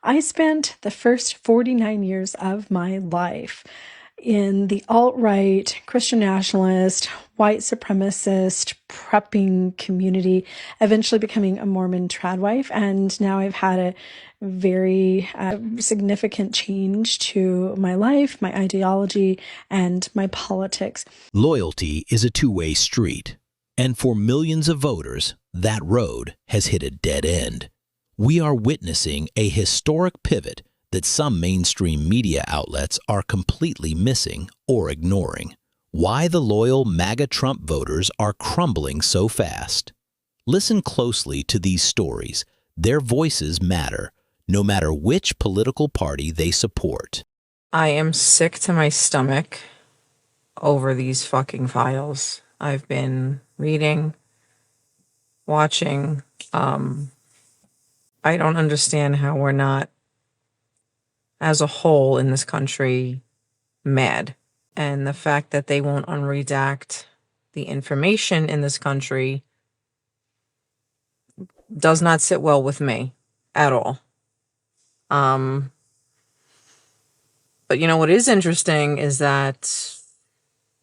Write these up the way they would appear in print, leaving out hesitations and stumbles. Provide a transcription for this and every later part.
I spent the first 49 years of my life in the alt-right, Christian nationalist, white supremacist, prepping community, eventually becoming a Mormon trad wife. And now I've had a very significant change to my life, my ideology, and my politics. Loyalty is a two-way street. And for millions of voters, that road has hit a dead end. We are witnessing a historic pivot that some mainstream media outlets are completely missing or ignoring. Why the loyal MAGA Trump voters are crumbling so fast. Listen closely to these stories. Their voices matter, no matter which political party they support. I am sick to my stomach over these fucking files. I've been reading, watching. I don't understand how we're not, as a whole in this country, mad. And the fact that they won't unredact the information in this country does not sit well with me at all. But you know what is interesting is that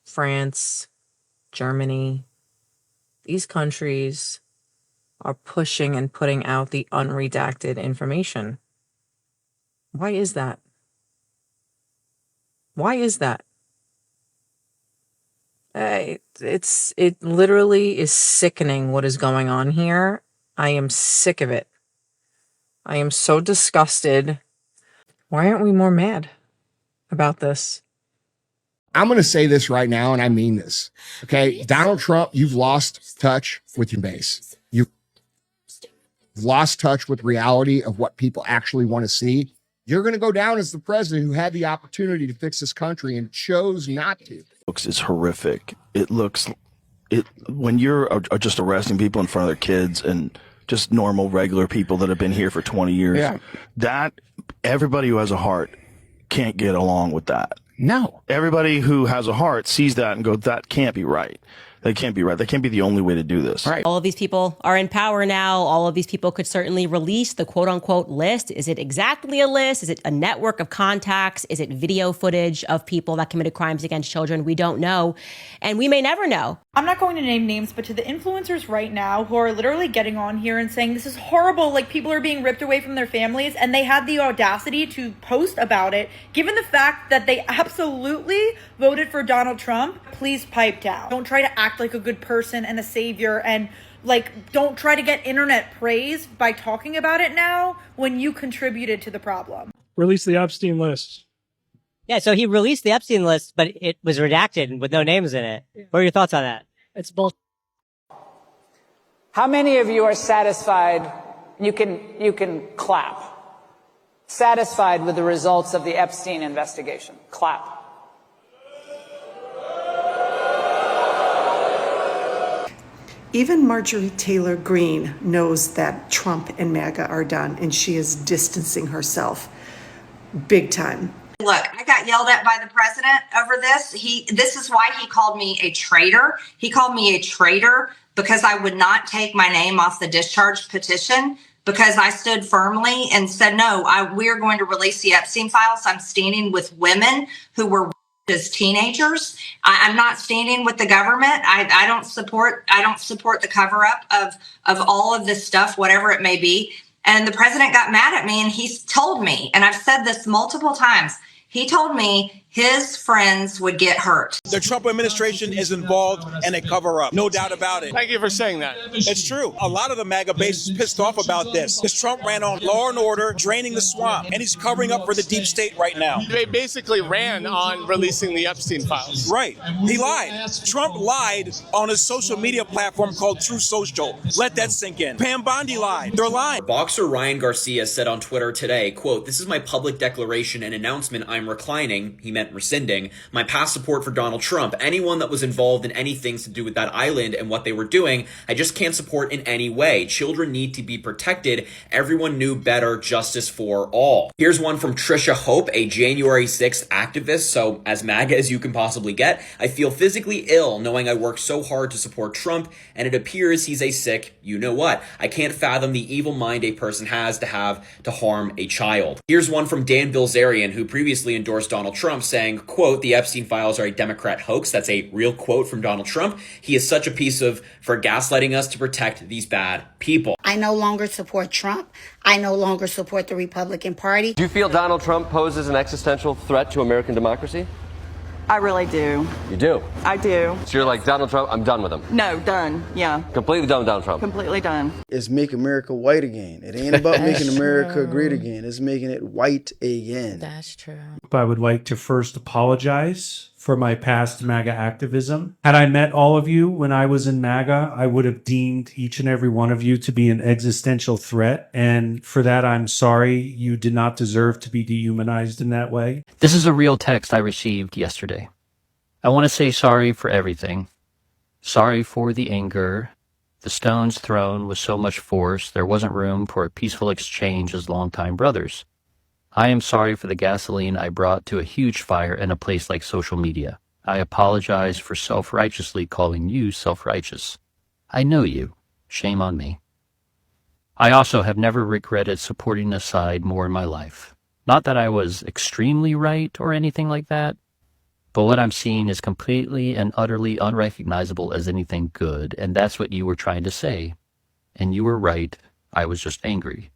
France, Germany, these countries are pushing and putting out the unredacted information. Why is that? Why is that? It literally is sickening what is going on here. I am sick of it. I am so disgusted. Why aren't we more mad about this? I'm going to say this right now, and I mean this. Okay, Donald Trump, you've lost touch with your base. You've lost touch with reality of what people actually want to see. You're going to go down as the president who had the opportunity to fix this country and chose not to. It's horrific. When you're just arresting people in front of their kids and just normal, regular people that have been here for 20 years, that everybody who has a heart can't get along with that. No. Everybody who has a heart sees that and goes, that can't be right. That can't be right. That can't be the only way to do this. Right. All of these people are in power now. All of these people could certainly release the quote unquote list. Is it exactly a list? Is it a network of contacts? Is it video footage of people that committed crimes against children? We don't know. And we may never know. I'm not going to name names, but to the influencers right now who are literally getting on here and saying this is horrible, like people are being ripped away from their families, and they had the audacity to post about it, given the fact that they absolutely voted for Donald Trump, please pipe down. Don't try to act like a good person and a savior, and don't try to get internet praise by talking about it now when you contributed to the problem. Release the Epstein list. Yeah, so he released the Epstein list, but it was redacted with no names in it. What are your thoughts on that? It's bull. How many of you are satisfied? You can clap. Satisfied with the results of the Epstein investigation? Clap. Even Marjorie Taylor Greene knows that Trump and MAGA are done, and she is distancing herself big time. Look, I got yelled at by the president over this. This is why he called me a traitor. He called me a traitor because I would not take my name off the discharge petition, because I stood firmly and said, no, we're going to release the Epstein files. I'm standing with women who were as teenagers. I'm not standing with the government. I don't support the cover up of all of this stuff, whatever it may be. And the president got mad at me, and he's told me, and I've said this multiple times, he told me his friends would get hurt. The Trump administration is involved in a cover-up, no doubt about it. Thank you for saying that. It's true. A lot of the MAGA base is pissed off about this, because Trump ran on law and order, draining the swamp, and he's covering up for the deep state right now. They basically ran on releasing the Epstein files. Right. He lied. Trump lied on his social media platform called True Social. Let that sink in. Pam Bondi lied. They're lying. Boxer Ryan Garcia said on Twitter today, quote, "This is my public declaration and announcement. I'm reclining, he meant rescinding, my past support for Donald Trump. Anyone that was involved in anything to do with that island and what they were doing, I just can't support in any way. Children need to be protected. Everyone knew better. Justice for all. Here's one from Trisha Hope, a January 6th activist. So as MAGA as you can possibly get, I feel physically ill knowing I worked so hard to support Trump, and it appears he's a sick you-know-what. I can't fathom the evil mind a person has to harm a child. Here's one from Dan Bilzerian, who previously endorsed Donald Trump, saying, quote, the Epstein files are a Democrat hoax. That's a real quote from Donald Trump. He is such a piece of for gaslighting us to protect these bad people. I no longer support Trump. I no longer support the Republican Party. Do you feel Donald Trump poses an existential threat to American democracy? I really do. You do? I do. So you're like, Donald Trump, I'm done with him. No, done. Yeah. Completely done with Donald Trump. Completely done. It's make America white again. It ain't about making America great again. It's making it white again. That's true. I would like to first apologize for my past MAGA activism. Had I met all of you when I was in MAGA, I would have deemed each and every one of you to be an existential threat. And for that, I'm sorry. You did not deserve to be dehumanized in that way. This is a real text I received yesterday. I want to say sorry for everything. Sorry for the anger, the stones thrown with so much force there wasn't room for a peaceful exchange as longtime brothers. I am sorry for the gasoline I brought to a huge fire in a place like social media. I apologize for self-righteously calling you self-righteous. I know you. Shame on me. I also have never regretted supporting a side more in my life. Not that I was extremely right or anything like that, but what I'm seeing is completely and utterly unrecognizable as anything good, and that's what you were trying to say. And you were right. I was just angry.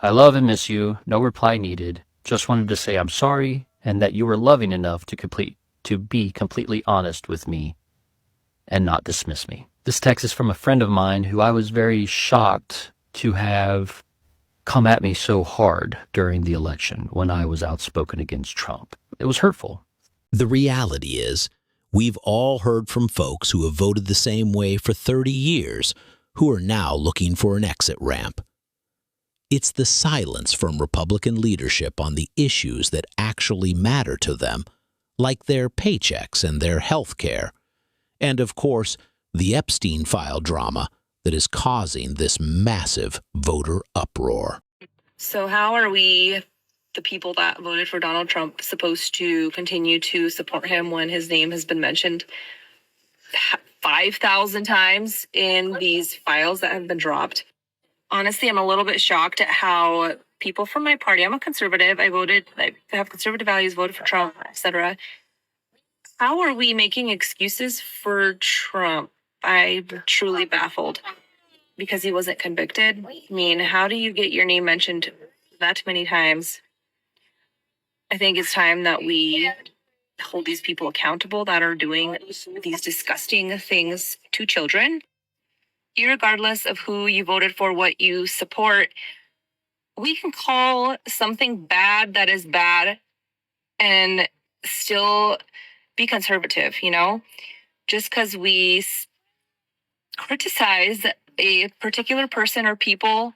I love and miss you. No reply needed. Just wanted to say I'm sorry and that you were loving enough to be completely honest with me and not dismiss me. This text is from a friend of mine who I was very shocked to have come at me so hard during the election when I was outspoken against Trump. It was hurtful. The reality is, we've all heard from folks who have voted the same way for 30 years who are now looking for an exit ramp. It's the silence from Republican leadership on the issues that actually matter to them, like their paychecks and their health care, and of course, the Epstein file drama that is causing this massive voter uproar. So how are we, the people that voted for Donald Trump, supposed to continue to support him when his name has been mentioned 5,000 times in these files that have been dropped? Honestly, I'm a little bit shocked at how people from my party, I'm a conservative, I have conservative values, voted for Trump, etc. How are we making excuses for Trump? I'm truly baffled because he wasn't convicted. I mean, how do you get your name mentioned that many times? I think it's time that we hold these people accountable that are doing these disgusting things to children. Irregardless of who you voted for, what you support, we can call something bad that is bad and still be conservative, you know? Just because we criticize a particular person or people,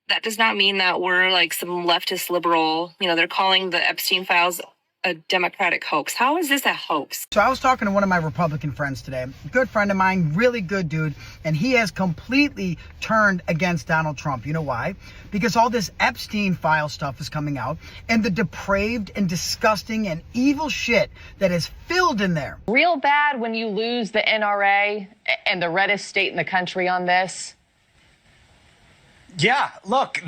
that does not mean that we're like some leftist liberal, you know, they're calling the Epstein files a Democratic hoax. How is this a hoax? So I was talking to one of my Republican friends today, good friend of mine, really good dude, and he has completely turned against Donald Trump. You know why? Because all this Epstein file stuff is coming out and the depraved and disgusting and evil shit that is filled in there. Real bad when you lose the NRA and the reddest state in the country on this. Yeah, look,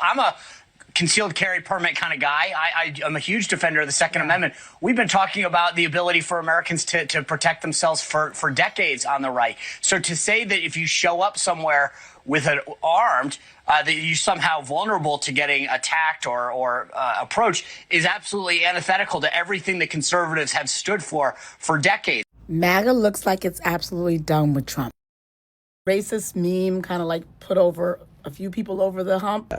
I'm a concealed carry permit kind of guy. I'm a huge defender of the Second Amendment. We've been talking about the ability for Americans to protect themselves for decades on the right. So to say that if you show up somewhere with an armed, that you're somehow vulnerable to getting attacked or approached is absolutely antithetical to everything that conservatives have stood for decades. MAGA looks like it's absolutely done with Trump. Racist meme kind of like put over a few people over the hump.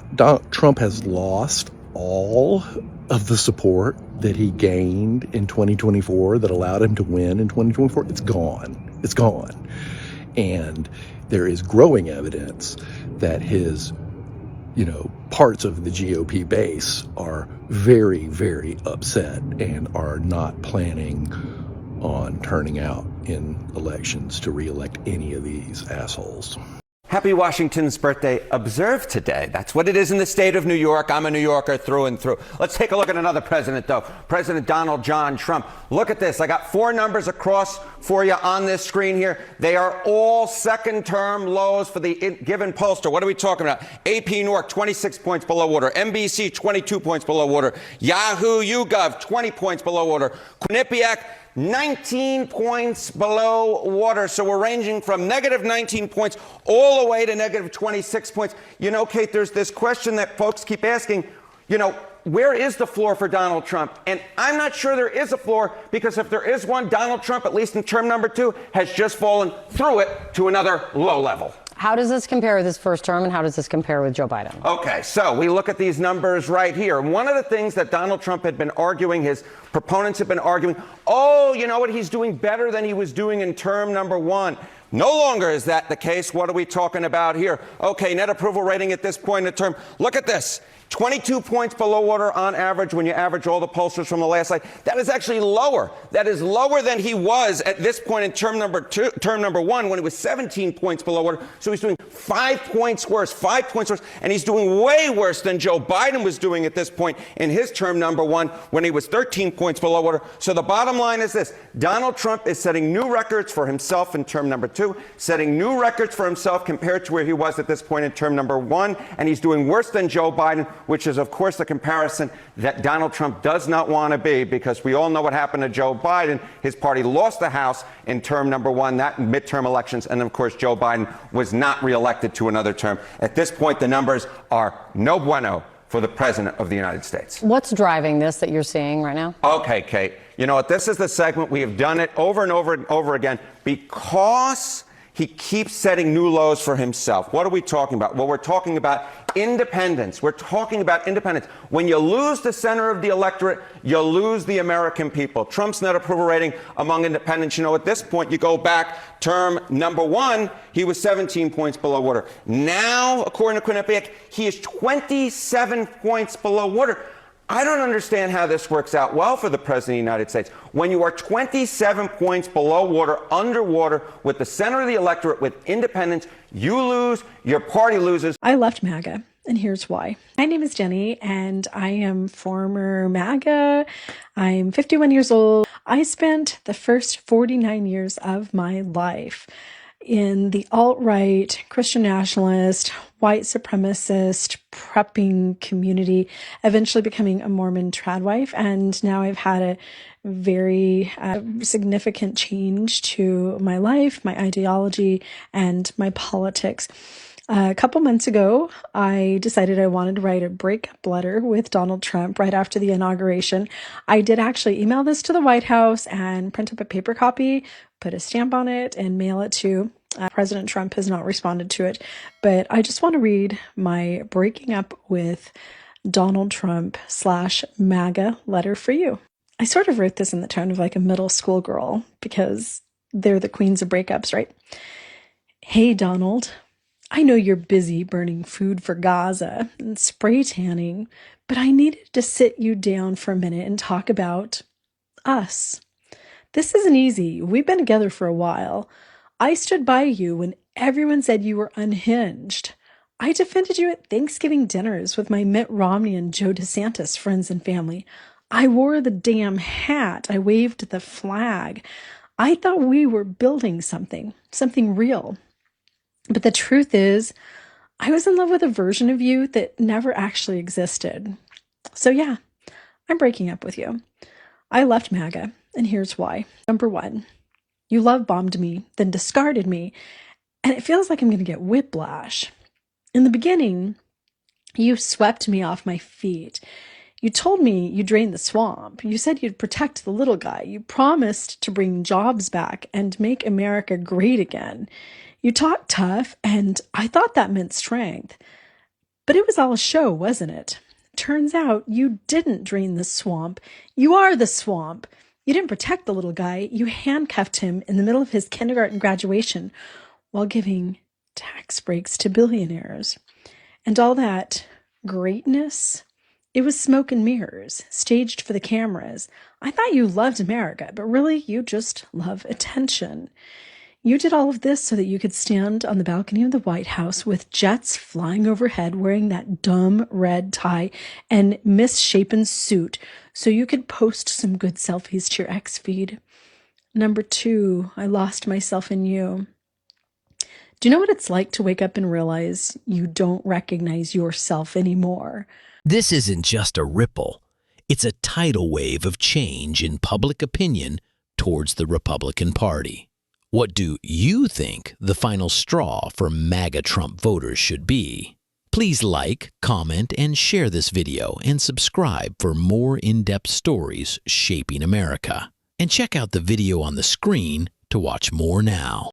Trump has lost all of the support that he gained in 2024 that allowed him to win in 2024. It's gone. It's gone. And there is growing evidence that his parts of the GOP base are very, very upset and are not planning on turning out in elections to reelect any of these assholes. Happy Washington's birthday observed today. That's what it is in the state of New York. I'm a New Yorker through and through. Let's take a look at another president, though. President Donald John Trump. Look at this. I got 4 numbers across for you on this screen here. They are all second-term lows for the given pollster. What are we talking about? AP Nork, 26 points below water. NBC, 22 points below water. Yahoo YouGov, 20 points below water. Quinnipiac, 19 points below water. So we're ranging from negative 19 points all the way to negative 26 points. Kate, there's this question that folks keep asking, where is the floor for Donald Trump? And I'm not sure there is a floor, because if there is one, Donald Trump, at least in term number 2, has just fallen through it to another low level. How does this compare with his first term, and how does this compare with Joe Biden? Okay, so we look at these numbers right here. One of the things that Donald Trump had been arguing, his proponents have been arguing, you know what, he's doing better than he was doing in term number 1. No longer is that the case. What are we talking about here? Okay, net approval rating at this point in the term. Look at this. 22 points below water on average when you average all the pollsters from the last slide. That is actually lower. That is lower than he was at this point in term number 1, when he was 17 points below water. So he's doing 5 points worse, and he's doing way worse than Joe Biden was doing at this point in his term number 1, when he was 13 points below water. So the bottom line is this: Donald Trump is setting new records for himself in term number 2, setting new records for himself compared to where he was at this point in term number 1, and he's doing worse than Joe Biden, which is, of course, the comparison that Donald Trump does not want to be, because we all know what happened to Joe Biden. His party lost the House in term number 1, that in midterm elections, and of course, Joe Biden was not reelected to another term. At this point, the numbers are no bueno for the President of the United States. What's driving this that you're seeing right now? Okay, Kate. You know what? This is the segment. We have done it over and over and over again because he keeps setting new lows for himself. What are we talking about? Well, we're talking about independence. We're talking about independence. When you lose the center of the electorate, you lose the American people. Trump's net approval rating among independents, at this point, you go back term number 1, he was 17 points below water. Now, according to Quinnipiac, he is 27 points below water. I don't understand how this works out well for the President of the United States. When you are 27 points below water, underwater, with the center of the electorate, with independents, you lose, your party loses. I left MAGA, and here's why. My name is Jenny, and I am former MAGA. I'm 51 years old. I spent the first 49 years of my life in the alt-right, Christian nationalist, white supremacist, prepping community, eventually becoming a Mormon trad wife. And now I've had a very significant change to my life, my ideology, and my politics. A couple months ago, I decided I wanted to write a breakup letter with Donald Trump right after the inauguration. I did actually email this to the White House and print up a paper copy, put a stamp on it, and mail it to President Trump. Has not responded to it, but I just want to read my breaking up with Donald Trump / MAGA letter for you. I sort of wrote this in the tone of like a middle school girl, because they're the queens of breakups, right? Hey, Donald. I know you're busy burning food for Gaza and spray tanning, but I needed to sit you down for a minute and talk about us. This isn't easy. We've been together for a while. I stood by you when everyone said you were unhinged. I defended you at Thanksgiving dinners with my Mitt Romney and Joe DeSantis friends and family. I wore the damn hat. I waved the flag. I thought we were building something real. But the truth is, I was in love with a version of you that never actually existed. So yeah, I'm breaking up with you. I left MAGA, and here's why. Number 1, you love bombed me, then discarded me, and it feels like I'm going to get whiplash. In the beginning, you swept me off my feet. You told me you drained the swamp. You said you'd protect the little guy. You promised to bring jobs back and make America great again. You talked tough, and I thought that meant strength. But it was all a show, wasn't it? Turns out you didn't drain the swamp. You are the swamp. You didn't protect the little guy. You handcuffed him in the middle of his kindergarten graduation while giving tax breaks to billionaires. And all that greatness, it was smoke and mirrors, staged for the cameras. I thought you loved America, but really you just love attention. You did all of this so that you could stand on the balcony of the White House with jets flying overhead wearing that dumb red tie and misshapen suit so you could post some good selfies to your ex feed. Number 2, I lost myself in you. Do you know what it's like to wake up and realize you don't recognize yourself anymore? This isn't just a ripple. It's a tidal wave of change in public opinion towards the Republican Party. What do you think the final straw for MAGA Trump voters should be? Please like, comment, and share this video and subscribe for more in-depth stories shaping America. And check out the video on the screen to watch more now.